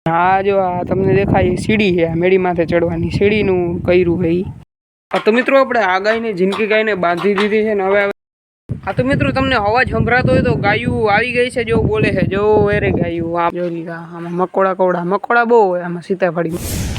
हाँ जो आ तमने देखाय सीढ़ी है मेड़ी माथे चढ़वानी सीढ़ीનું કર્યું है ઈ તો મિત્રો આપણે આ ગાયને જિંદગી ગાયને બાંધી દીધી છે ને હવે આ તો મિત્રો તમને અવાજ સંભળાતો હોય તો ગાયું આવી ગઈ છે જો બોલે છે જો વેરે ગાયું આ જો લીધા આમાં મકોડા બહુ હોય આમાં સીતાફળી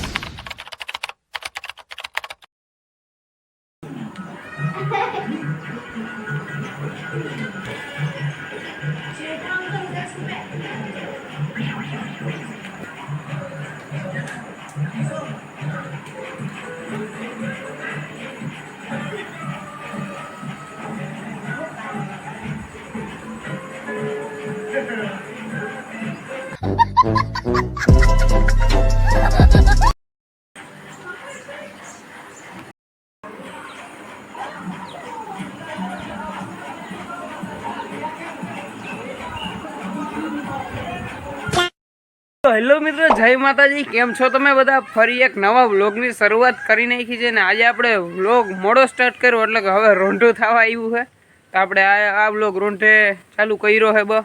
હેલો મિત્રો જય માતાજી કેમ છો તમે બધા ફરી એક નવા વ્લોગની શરૂઆત કરી નાખી છે ને આજે આપણે વ્લોગ મોડો સ્ટાર્ટ કર્યો એટલે કે હવે રોંઢો થવા આવ્યું છે તો આપણે આ વ્લોગ રોંઢે ચાલુ કર્યો છે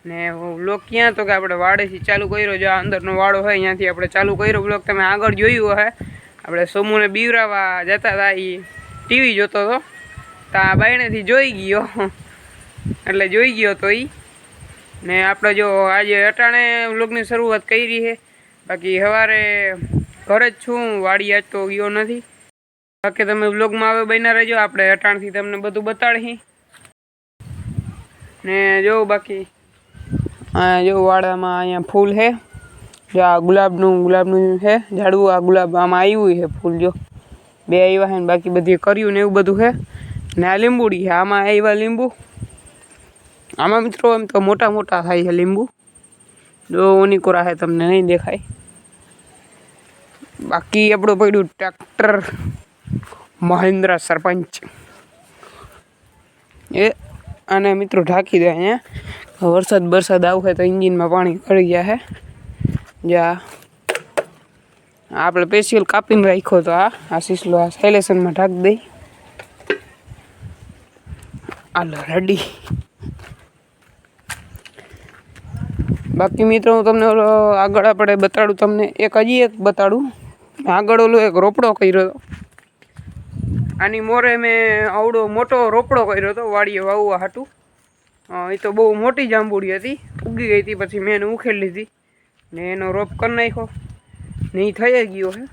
ને વ્લોગ ક્યાં તો કે આપણે વાડેથી ચાલુ કર્યો જો અંદરનો વાડો હોય અહીંયાથી આપણે ચાલુ કર્યો વ્લોગ તમે આગળ જોયું હે આપણે સોમુને બીવરાવા જતા હતા એ ટીવી જોતો હતો તો આ બાયણેથી જોઈ ગયો એટલે જોઈ ગયો તો એ ને આપણે જો આજે અટાણે વ્લોગની શરૂઆત કરી છે બાકી સવારે ઘરે જ છું વાડી આજ તો ગયો નથી બાકી તમે વ્લોગમાં આવે બન્યા રહેજો આપણે અટાણથી તમને બધું બતાડી ને જો બાકી જો વાડામાં અહીંયા ફૂલ છે જો આ ગુલાબનું છે ઝાડવું આ ગુલાબ આમાં આવ્યું છે ફૂલ જો બે આવ્યા છે ને બાકી બધી કર્યું ને એવું બધું છે ને આ લીંબુડી છે આમાં આવ્યા લીંબુ આમાં મિત્રો એમ તો મોટા મોટા થાય છે લીંબુ જો ઓની કોરા છે તમને નહીં દેખાય બાકી આપણું પડ્યું ટ્રેક્ટર મહેન્દ્ર સરપંચ એ અને મિત્રો ઢાંકી દે અહીંયા વરસાદ આવશે તો એન્જિનમાં પાણી પડી ગયા છે જા આપણે સ્પેશિયલ કાપીને રાખ્યો તો આ શીશલો આ સાયલેશનમાં ઢાંકી દઈ હાલો રેડી બાકી મિત્રો હું તમને આગળ આપણે બતાડું તમને હજી એક બતાડું આગળ ઓલો એક રોપડો કર્યો હતો આની મોરે મેં આવડો મોટો રોપડો કર્યો હતો વાડીએ વાવવા હાટું એ તો બહુ મોટી જાંબુડી હતી ઉગી ગઈ હતી પછી મેં એને ઉખેડી લીધી ને એનો રોપ કરી નાખ્યો ને એ થઈ ગયો છે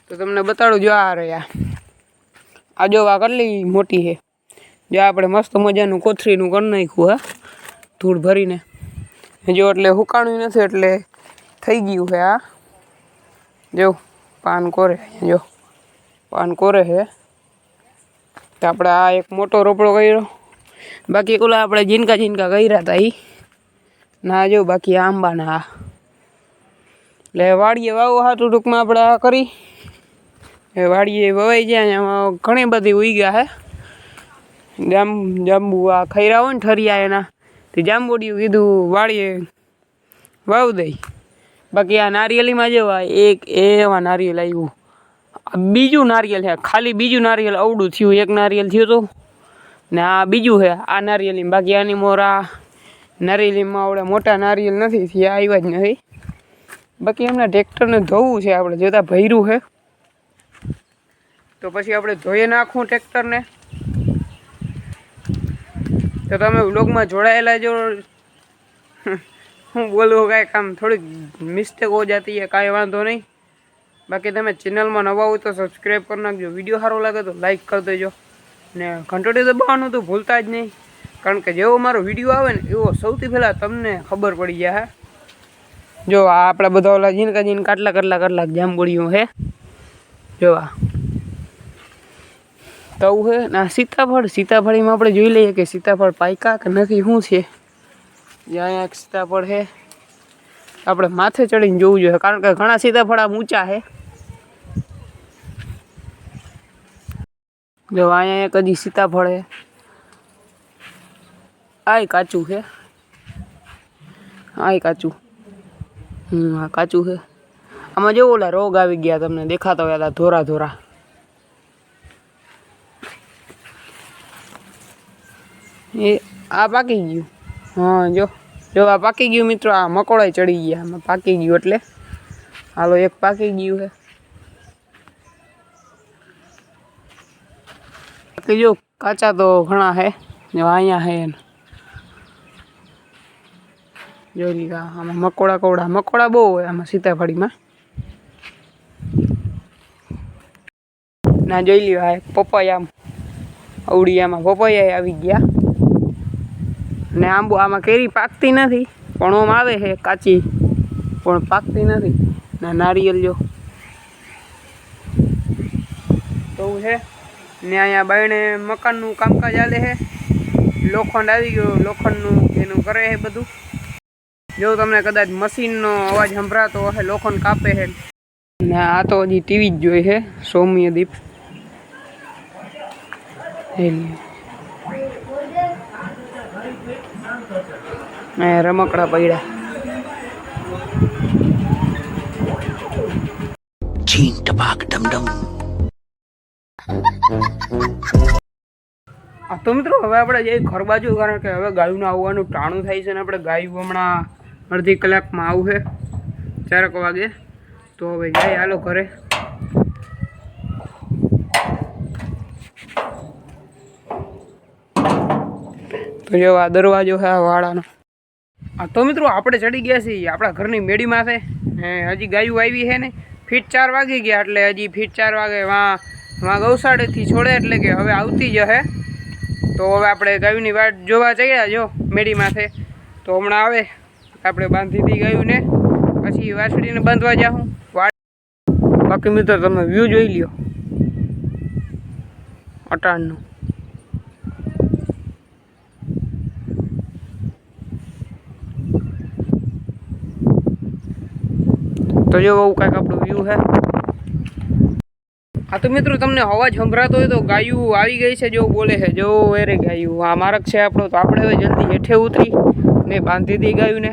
તો તમને બતાડું જો આ રહ્યા આ જો આ કેટલી મોટી છે જો આપણે મસ્ત મજાનું કોથળીનું કરી નાખ્યું હા ધૂળ ભરીને જો એટલે હુકાણું નથી એટલે થઈ ગયું છે આ જો પાન કોરે જો પાન કોરે છે તો આપણે આ એક મોટો રોપડો કર્યો બાકી ઓલા આપણે જીનકા કર્યા હતા એ ના જો બાકી આંબાના આ એટલે વાડીએ વાવો હાટું ટૂંકમાં આપણે આ કરી એ વાડીએ વવાઈ જાય એમાં ઘણી બધી ઉઈ ગયા છે જાંબુ આ ખૈરા હોય ને ઠરિયા એના તે જાંબુડિયું કીધું વાળીએ વાવ દઈ બાકી આ નારિયેલીમાં જેવા એક એવા નારિયેલ આવ્યું બીજું નારિયેલ છે ખાલી બીજું નારિયેલ અવડું થયું એક નારિયેલ થયું હતું ને આ બીજું છે આ નારિયેલી બાકી આની મોરા નારિયેલીમાં આવડે મોટા નારિયેલ નથી થયા આવ્યા જ નથી બાકી એમના ટ્રેક્ટરને ધોવું છે આપણે જોતા ભર્યું છે તો પછી આપણે ધોઈ નાખવું ટ્રેક્ટરને તો તમે વ્લોગમાં જોડાયેલા જો હું બોલું કાંઈક આમ થોડીક મિસ્ટેક હો જાતી है કાંઈ વાંધો નહીં બાકી તમે ચેનલમાં નવા હોય તો સબસ્ક્રાઈબ કરી નાખજો વિડીયો સારો લાગે તો લાઈક કરી દેજો ને ઘંટડી દબાવવાનું તો ભૂલતા જ નહીં કારણ કે જેવો મારો વિડીયો આવે ને એવો સૌથી પહેલાં તમને ખબર પડી જાય જો આ આપણા બધા ઓલા જીનકા કેટલા જાંબુડીઓ છે જો આ તવું છે ને આ સીતાફળીમાં આપણે જોઈ લઈએ કે સીતાફળ પાક્યા કે નથી શું છે જ્યાં એક સીતાફળ છે આપણે માથે ચડીને જોવું જોઈએ કારણ કે ઘણા સીતાફળ આમ ઊંચા છે જો અહીંયા એક હજી સીતાફળ છે આ કાચું છે આ કાચું આ કાચું છે આમાં જો ઓલા રોગ આવી ગયા, તમને દેખાતા હોય ધોરા ધોરા. એ આ પાકી ગયું. હા જો જો આ પાકી ગયું મિત્રો. આ મકોડા ચડી ગયા આમાં, પાકી ગયું એટલે. હાલો એક પાકી ગયું છે. બાકી જો કાચા તો ઘણા હે, જો અહીંયા હે જોઈ લીધા. આમાં મકોડા બહુ હોય આમાં સીતાફળીમાં. ના જોઈ લ્યો, આ પપૈયા અવડિયામાં પપૈયા આવી ગયા. ને આંબો આમાં કેરી પાકતી નથી, પણ ઓમ આવે છે કાચી, પણ પાકતી નથી. ના નારિયેલ જો તો છે ને. અહીંયા બાયણે મકાનનું કામકાજ ચાલે છે. લોખંડ આવી ગયો, લોખંડનું એનું કરે છે બધું. જો તમને કદાચ મશીનનો અવાજ સંભળાતો હશે, લોખંડ કાપે છે. ને આ તો હજી ટીવી જ જોઈ છે, સૌમ્યદીપ. રમકડા પડ્યા. ચીન ટપાક ડમડમ. તો મિત્રો હવે આપણે જઈએ ઘર બાજુ, કારણ કે હવે ગાયું આવવાનું ટાણું થાય છે ને આપણે ગાયું હમણાં અડધી કલાકમાં આવશે 4 વાગે. તો હવે જાય હાલો ઘરે. તો જો આ દરવાજો છે આ વાડાનો. તો મિત્રો આપણે ચડી ગયા છીએ આપણા ઘરની મેડીમાં છે. હજી ગાયું આવી છે ને, ફીટ 4 વાગી ગયા, એટલે હજી ફીટ 4 વાગે વાં ગૌશાળેથી છોડે, એટલે કે હવે આવતી જ હે. તો હવે આપણે ગાયુંની વાટ જોવા ચડ્યા જો મેડીમાં છે. તો હમણાં આવે આપણે બાંધી દી ગાયુંને, પછી વાછડીને બાંધવા જાઉં. બાકી મિત્રો તમે વ્યૂ જોઈ લ્યો અટાણનું. તો જો બહુ કાંઈક આપણું વ્યૂ છે. હા તો મિત્રો તમને અવાજ સંભળાતો હોય તો ગાયું આવી ગઈ છે, જો બોલે છે, જો એરે ગાયું. આ માર્ગ છે આપણો. તો આપણે હવે જલ્દી હેઠે ઉતરી ને બાંધી દી ગાયુંને.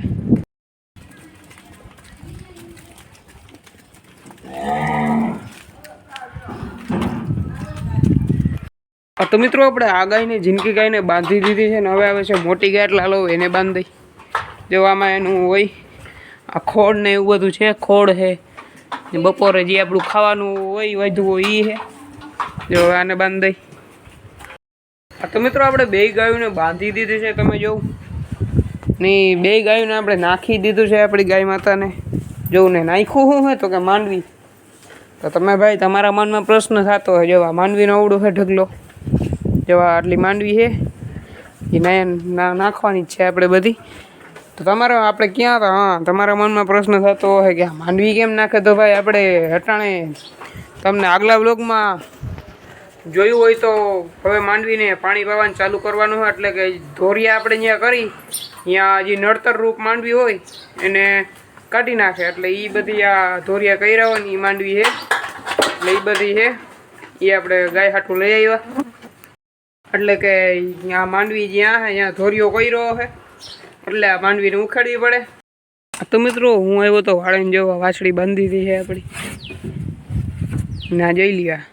તો મિત્રો આપણે આ ગાયને જિંદગી ગાયને બાંધી દીધી છે ને. હવે આવે છે મોટી ગાય, એટલે હાલો એને બાંધી. જો આમાં એનું હોય આ ખોડ ને એવું બધું છે. ખોડ છે બપોરે જે આપણું ખાવાનું હોય વધુ હોય એ છે. જો આને બાંધી. તો મિત્રો આપણે 2 ગાયોને બાંધી દીધી છે, તમે જોવું ને. 2 ગાયોને આપણે નાખી દીધું છે આપણી ગાય માતાને. જોવું ને નાખ્યું શું છે તો કે માંડવી. તો તમે ભાઈ તમારા મનમાં પ્રશ્ન થતો હોય, જો આ માંડવીનો અવડું છે ઢગલો. જો આટલી માંડવી છે એ નાખવાની જ છે આપણે બધી. તો તમારો આપણે ક્યાં હતા? હા, તમારા મનમાં પ્રશ્ન થતો હોય કે માંડવી કેમ નાખે. તો ભાઈ આપણે હટાણે તમને આગલા બ્લોગમાં જોયું હોય તો હવે માંડવીને પાણી પાવાનું ચાલુ કરવાનું હોય, એટલે કે ધોરિયા આપણે જ્યાં કરી ત્યાં જે નડતર રૂપ માંડવી હોય એને કાઢી નાખે. એટલે એ બધી આ ધોરિયા કર્યા હોય ને એ માંડવી છે, એટલે એ બધી છે એ આપણે ગાય હાટું લઈ આવ્યા. એટલે કે ત્યાં માંડવી જ્યાં છે ત્યાં ધોરિયો કર્યો છે, એટલે આ માંડવીને ઉખાડવી પડે. તો મિત્રો હું આવ્યો તો વાળીને જોવા, વાછડી બાંધી હતી છે આપણી. ના જોઈ લ્યા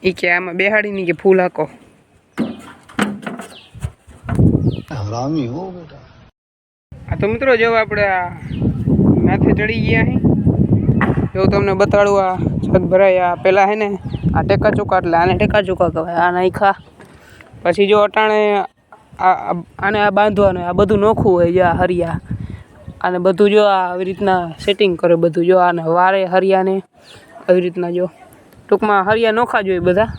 એ કે આમાં બેહાડીની કે ફૂલ હાકો. તો મિત્રો જો આપણે આ માથે ચડી ગયા અહીં. જો તમને બતાડું આ છત ભરાય. આ પહેલાં હે ને આ ટેકા ચોકા, એટલે આને ટેકા ચોકા કહેવાય. આ નાખ્યા પછી જો અટાણે આને આ બાંધવાનું. આ બધું નોખું હોય જો આ હરિયા, આને બધું જો આવી રીતના સેટિંગ કરે બધું. જો આને વારે હરિયાને આવી રીતના. જો ટૂંકમાં હરિયા નોખા જોઈએ બધા.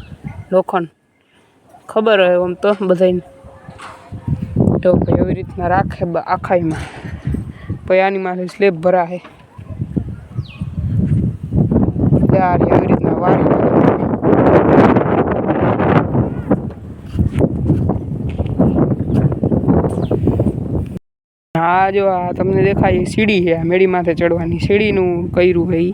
લોખંડ ખબર હોય આમ તો બધાને. તો પછી એવી રીતના રાખે આખાઈમાં. પછી આની માથે સ્લેબ ભરાશે એવી રીતના વારે. હા જો આ તમને દેખાય સીડી છે, આ મેળી માથે ચડવાની સીડીનું કર્યું છે એ.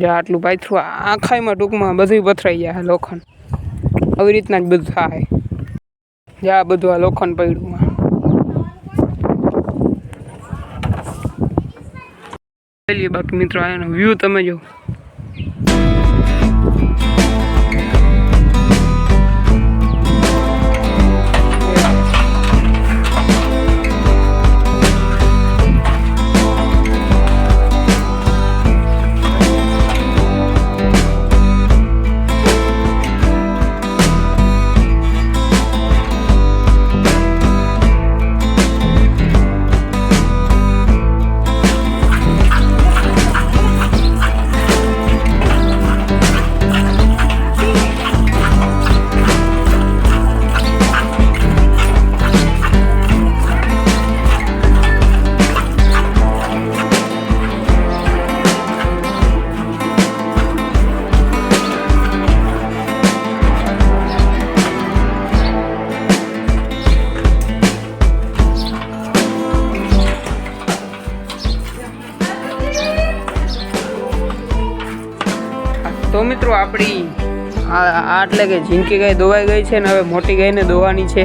જ્યાં આટલું પાથરું આખાઈમાં ટૂંકમાં બધું પથરાઈ જાય લોખંડ. આવી રીતના જ બધું થાય. જ્યાં બધું આ લોખંડ પડ્યું બાકી મિત્રો આનો વ્યૂ તમે જો. તો મિત્રો આપણી એટલે કે ઝીંકી ગાય દોવાઈ ગઈ છે ને હવે મોટી ગાયને દોવાની છે.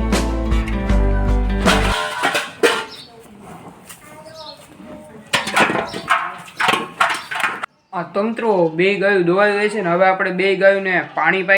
તો મિત્રો 2 ગાયો દોવાઈ ગઈ છે ને હવે આપણે 2 ગાયોને પાણી